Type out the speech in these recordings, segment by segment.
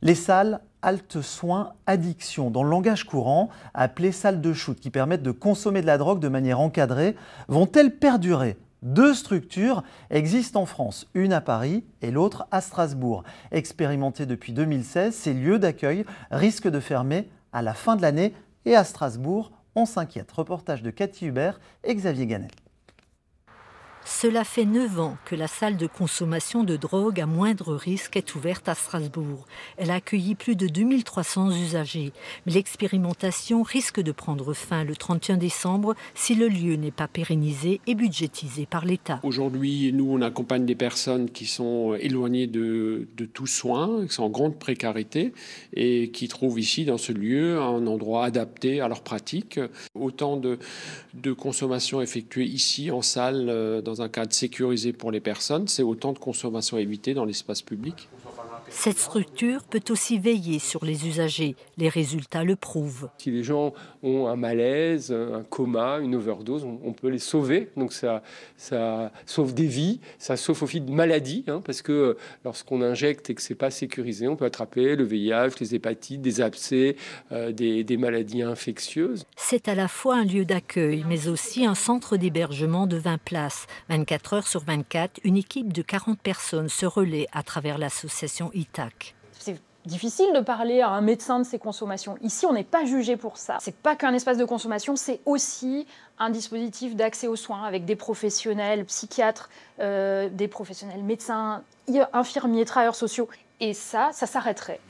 Les salles halte soins addiction, dans le langage courant, appelées salles de shoot, qui permettent de consommer de la drogue de manière encadrée, vont-elles perdurer? Deux structures existent en France, une à Paris et l'autre à Strasbourg. Expérimentées depuis 2016, ces lieux d'accueil risquent de fermer à la fin de l'année et à Strasbourg, on s'inquiète. Reportage de Cathy Hubert et Xavier Gannet. Cela fait 9 ans que la salle de consommation de drogue à moindre risque est ouverte à Strasbourg. Elle a accueilli plus de 2300 usagers. Mais l'expérimentation risque de prendre fin le 31 décembre si le lieu n'est pas pérennisé et budgétisé par l'État. Aujourd'hui, nous, on accompagne des personnes qui sont éloignées de tout soin, qui sont en grande précarité et qui trouvent ici, dans ce lieu, un endroit adapté à leurs pratiques. Autant de consommation effectuée ici, en salle, dans un cadre sécurisé pour les personnes, c'est autant de consommation évitée dans l'espace public. Cette structure peut aussi veiller sur les usagers. Les résultats le prouvent. Si les gens ont un malaise, un coma, une overdose, on peut les sauver. Donc ça sauve des vies, ça sauve aussi de maladies, parce que lorsqu'on injecte et que c'est pas sécurisé, on peut attraper le VIH, les hépatites, des abcès, des maladies infectieuses. C'est à la fois un lieu d'accueil, mais aussi un centre d'hébergement de 20 places. 24 heures sur 24, une équipe de 40 personnes se relaie à travers l'association ITAC. C'est difficile de parler à un médecin de ses consommations. Ici, on n'est pas jugé pour ça. C'est pas qu'un espace de consommation, c'est aussi un dispositif d'accès aux soins avec des professionnels, psychiatres, des professionnels médecins, infirmiers, travailleurs sociaux. Et ça s'arrêterait.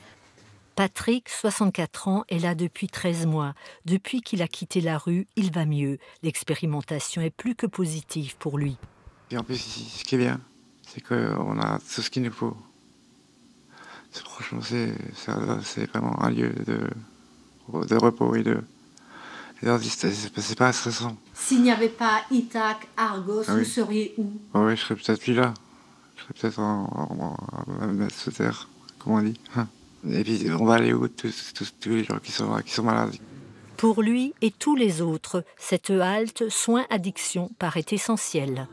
Patrick, 64 ans, est là depuis 13 mois. Depuis qu'il a quitté la rue, il va mieux. L'expérimentation est plus que positive pour lui. Et en plus, ce qui est bien, c'est qu'on a tout ce qu'il nous faut. Franchement, c'est vraiment un lieu de repos et c'est pas stressant. S'il n'y avait pas Itac, Argos, oui. Vous seriez où? Oui, je serais peut-être plus là. Je serais peut-être en sous terre, comme on dit. Et puis, on va aller où tous les gens qui sont malades? Pour lui et tous les autres, cette halte soins addiction paraît essentielle.